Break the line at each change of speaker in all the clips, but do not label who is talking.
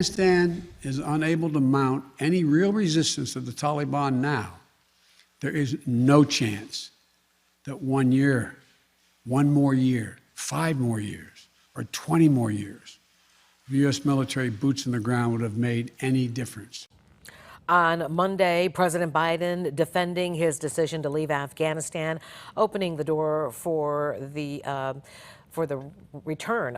Afghanistan is unable to mount any real resistance to the Taliban now, there is no chance that 1 year, 1 more year, 5 more years, or 20 more years of U.S. military boots on the ground would have made any difference.
On Monday, President Biden defending his decision to leave Afghanistan, opening the door for the return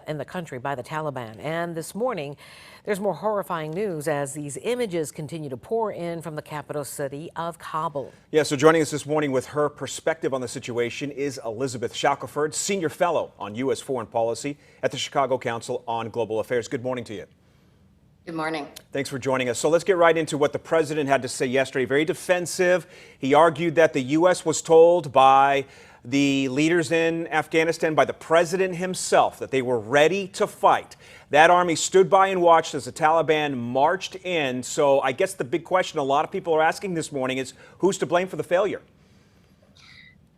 in the country by the Taliban. And this morning, there's more horrifying news as these images continue to pour in from the capital city of Kabul.
Yeah, so joining us this morning with her perspective on the situation is Elizabeth Shackelford, Senior Fellow on U.S. Foreign Policy at the Chicago Council on Global Affairs. Good morning to you.
Good morning.
Thanks for joining us. So let's get right into what the president had to say yesterday. Very defensive. He argued that the U.S. was told by the leaders in Afghanistan, by the president himself, that they were ready to fight. That army stood by and watched as the Taliban marched in. So I guess the big question a lot of people are asking this morning is, who's to blame for the failure?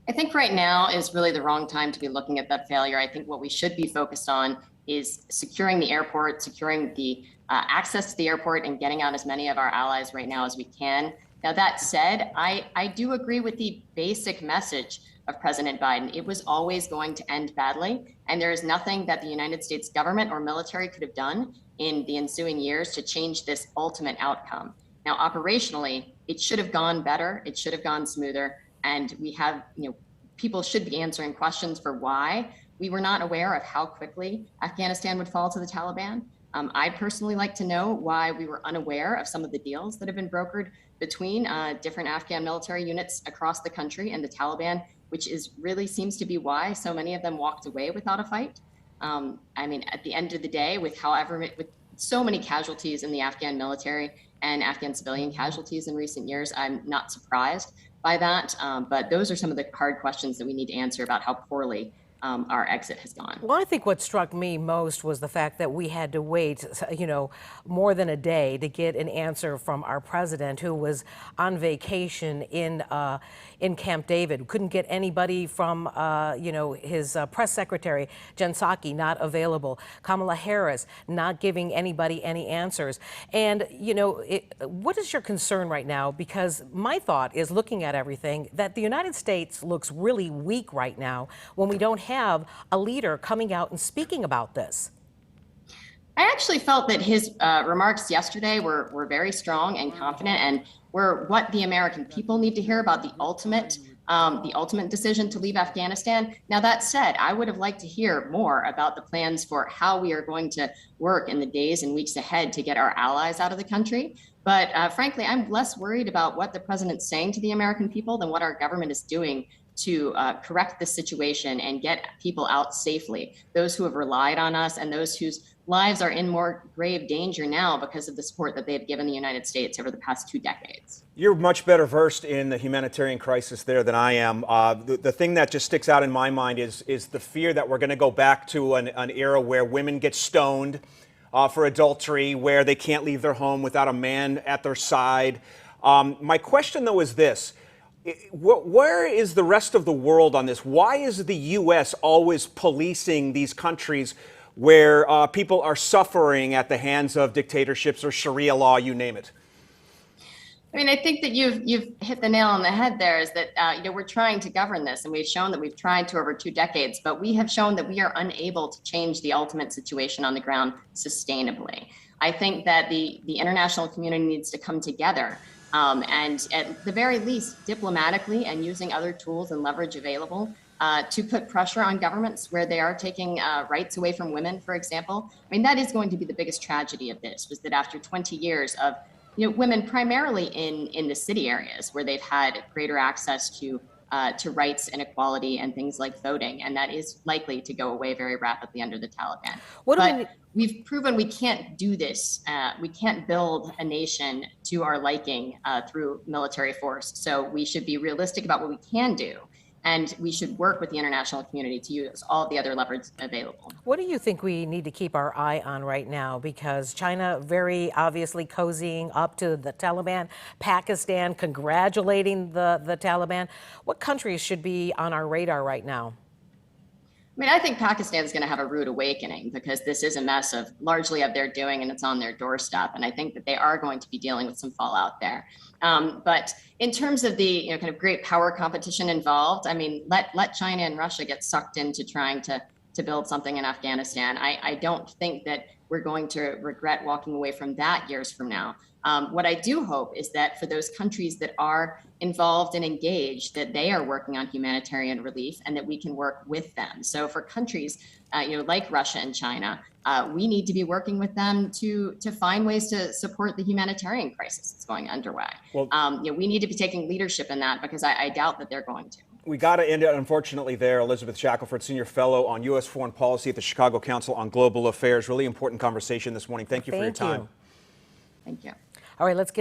I think right now is really the wrong time to be looking at that failure. I think what we should be focused on is securing the airport, securing the access to the airport, and getting out as many of our allies right now as we can. Now, that said, I do agree with the basic message of President Biden. It was always going to end badly, and there is nothing that the United States government or military could have done in the ensuing years to change this ultimate outcome. Now, operationally, it should have gone better. It should have gone smoother. And we have, people should be answering questions for why we were not aware of how quickly Afghanistan would fall to the Taliban. I'd personally like to know why we were unaware of some of the deals that have been brokered between different Afghan military units across the country and the Taliban, which really seems to be why so many of them walked away without a fight. I mean, at the end of the day, with so many casualties in the Afghan military and Afghan civilian casualties in recent years, I'm not surprised by that. But those are some of the hard questions that we need to answer about how poorly our exit has gone.
Well, I think what struck me most was the fact that we had to wait, more than a day to get an answer from our president, who was on vacation in Camp David. Couldn't get anybody from, his press secretary, Jen Psaki, not available. Kamala Harris not giving anybody any answers. And, what is your concern right now? Because my thought is, looking at everything, that the United States looks really weak right now when we don't have a leader coming out and speaking about this.
I actually felt that his remarks yesterday were very strong and confident, and were what the American people need to hear about the ultimate decision to leave Afghanistan. Now, that said, I would have liked to hear more about the plans for how we are going to work in the days and weeks ahead to get our allies out of the country. But frankly, I'm less worried about what the president's saying to the American people than what our government is doing to correct this situation and get people out safely, those who have relied on us and those whose lives are in more grave danger now because of the support that they have given the United States over the past 2 decades.
You're much better versed in the humanitarian crisis there than I am. The thing that just sticks out in my mind is the fear that we're going to go back to an era where women get stoned for adultery, where they can't leave their home without a man at their side. My question, though, is this. Where is the rest of the world on this? Why is the U.S. always policing these countries where people are suffering at the hands of dictatorships or Sharia law, you name it?
I mean, I think that you've hit the nail on the head there, is that we're trying to govern this, and we've shown that we've tried to over 2 decades, but we have shown that we are unable to change the ultimate situation on the ground sustainably. I think that the international community needs to come together. And at the very least, diplomatically and using other tools and leverage available to put pressure on governments where they are taking rights away from women, for example. I mean, that is going to be the biggest tragedy of this, was that after 20 years of women primarily in the city areas where they've had greater access to rights and equality and things like voting, and that is likely to go away very rapidly under the Taliban. We've proven we can't do this. We can't build a nation to our liking through military force. So we should be realistic about what we can do. And we should work with the international community to use all the other levers available.
What do you think we need to keep our eye on right now? Because China very obviously cozying up to the Taliban, Pakistan congratulating the Taliban. What countries should be on our radar right now?
I mean, I think Pakistan is going to have a rude awakening because this is a mess of largely of their doing and it's on their doorstep. And I think that they are going to be dealing with some fallout there. But in terms of the kind of great power competition involved, I mean, let China and Russia get sucked into trying to build something in Afghanistan. I don't think that we're going to regret walking away from that years from now. What I do hope is that for those countries that are involved and engaged, that they are working on humanitarian relief and that we can work with them. So for countries, like Russia and China, we need to be working with them to find ways to support the humanitarian crisis that's going underway. Well, we need to be taking leadership in that because I doubt that they're going to.
We got to end it, unfortunately, there. Elizabeth Shackelford, Senior Fellow on U.S. Foreign Policy at the Chicago Council on Global Affairs. Really important conversation this morning. Thank you for your time.
Thank you.
All right, let's get